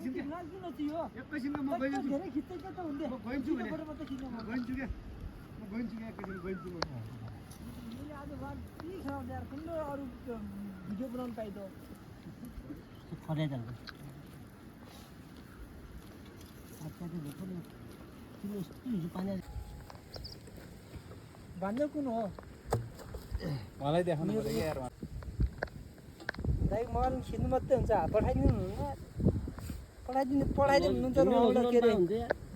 एकैछिनमा म गइन्छु धेरै खिच्दै के त हुँदै म गइन्छु भने म गइन्छु के म गइन्छु के एकैछिन गइन्छु म मैले आज बात के छ यार कुन अरु भिडियो बनाउन पाइ त खरे त साथसाथै देखो न तिम्रो यस्तो पानी बान्ने कुन हो मलाई देखाउनु पर्यो यार दाइ मन खिच्नु मात्रै हुन्छ पठाइदिनु हुन्न पठाइदिनु हुन्छ र उहाँबाट के रे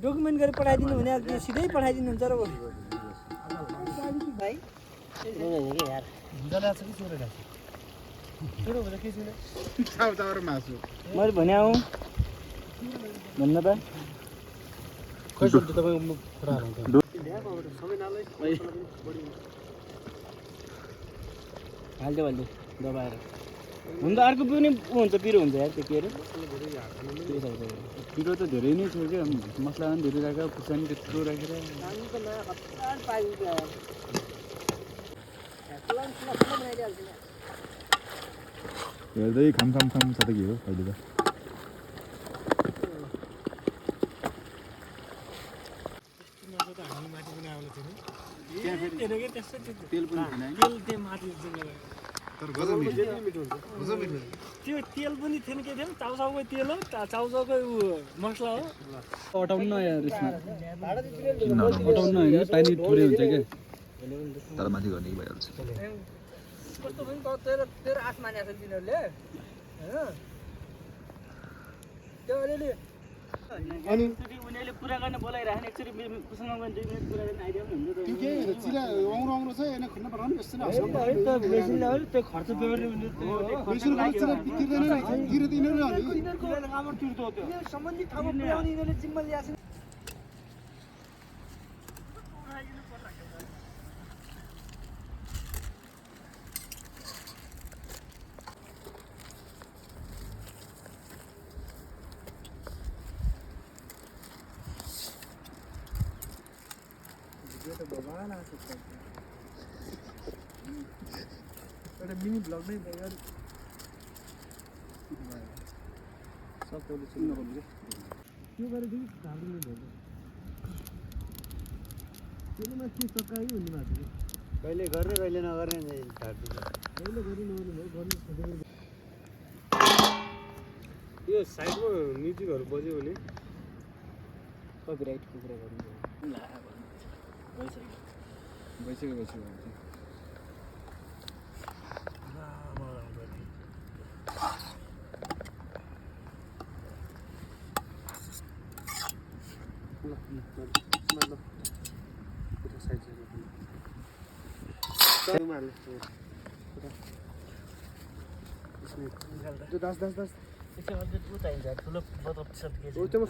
डकुमेन्ट गरी पठाइदिनु हुने त्यो सिधै पठाइदिनु हुन्छ र भाइ यार जला छ कि चोरेर छ चोरो भन्छ के छैन चाउ र मासु मैले भने आऊ भन्न त खै सुन्छ तपाईको कुरा हुन्छ सबै नालै हाल्दै दबाएर हुन्छ अर्को पनि हुन्छ पिरो हुन्छ यार त्यो के अरे पिरो त धेरै नै छ क्या मसला पनि धेरै राखेर खुर्सानी त्यत्रो राखेर हेर्दै खाम छ त के हो अहिले त तेल पनि थिएन माथि तर गजब मिठो त्यो तेल पनि थिएन के थियो चाउचाउको तेल हो चाउचाउको मसला हो हटाउनु न यार यसमा हटाउनु हैन पानी थोरै हुन्छ के तर माथि गर्ने कि भइहाल्छ कस्तो पनि तेरो आश मानेको छ तिनीहरूले हैन त्यो अलिअलि अनि उनीहरूले कुरा गर्न बोलाइराख्ने एकचोटि कुसँग गयो 2 मिनेट कुरा गर्न आइदियो भने हुन्छ त्यो के चिला औरो छ हैन खन्न पर्दैन बेसी नै हस्छ बेसिनले हो त्यो खर्च बेहोर्ने उनीहरु बेसिन खर्च तिर्दैन नि तिर्दै यिनीहरु अनि यिनीहरुको काम तिर्दो हो त्यो सम्बन्धित ठाउँमा पुर्याउने यिनीहरुले जिम्मा ल्याछ तो भगवान आ सकता है एउटा मिनी ब्लग नै भयो सब पहिले सुन्न पर्छ त्यो गरे चाहिँ हाम्रो नै भयो त्यसमा के सकाइ हुने मात्र कहिले गर्ने कहिले नगर्ने नै छाड्दिन्छ कहिले गरि नगर्ने भयो गर्नु खोजेको यो साइडमा म्युजिकहरु बज्यो भने कपिराइटको कुरा गर्नु भइसक्यो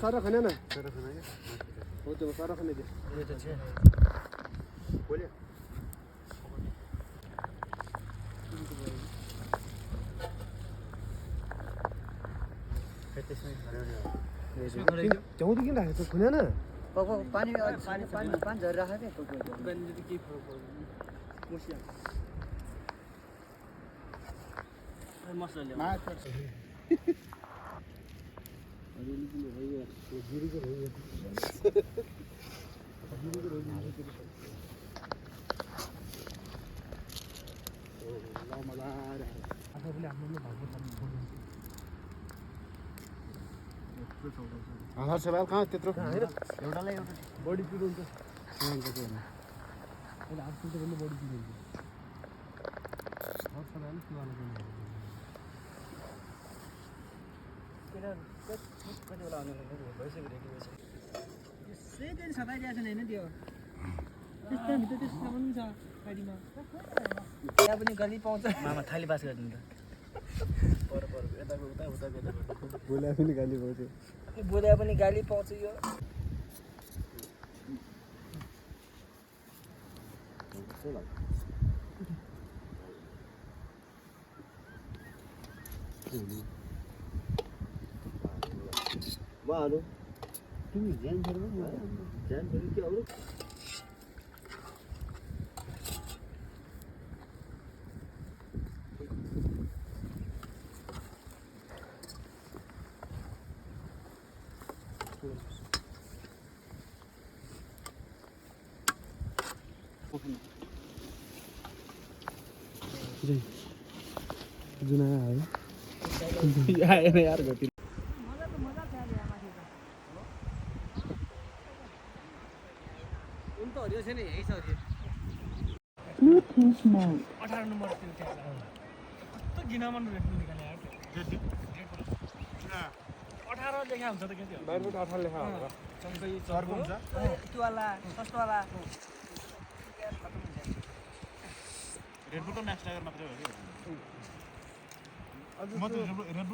सारा खाना ना वो तो सारा खाने दे बोलिए जौँ किन राखेको छ खुना न पानी झरी राखेको के मसला आधार सवाल कहाँ त्यत्रो एउटालाई एउटा बडी पिड हुन्छ अहिले आजकल त पनि बडी पिड हुन्छ आधार सवाल के वाला पनि कति बेला आउनु भइसक्यो रेडी भइसक्यो यसै दिन सताइदिएको छैन होइन त्यो त्यस्तो भित्र त्यस्तो सामान छ गाडीमा त्यहाँ पनि गली पाउँछ मामा थाली पास गरिदिनु त पर यताको उता बोल्या पनि गाली पाउँछ बोल्या पनि गाली पाउँछ यो वाहरु तिमी ध्यान गर्नु ध्यान गर्नु के अरु जुना है आएन यार गति उन त हरियो छैन यही छ हरियो Bluetooth mode. 18 नम्बर त्यो त्यहाँ कस्तो घिनामान रेट निकाले यार 18 लेखा हुन्छ त के त्यो बाहिरबाट 18 लेखा होला सँगै चर्को हुन्छ त्यो वाला सस्तो वाला रेड बुल र म्याक्स टाइगर मात्रै हो के म त रेड बुल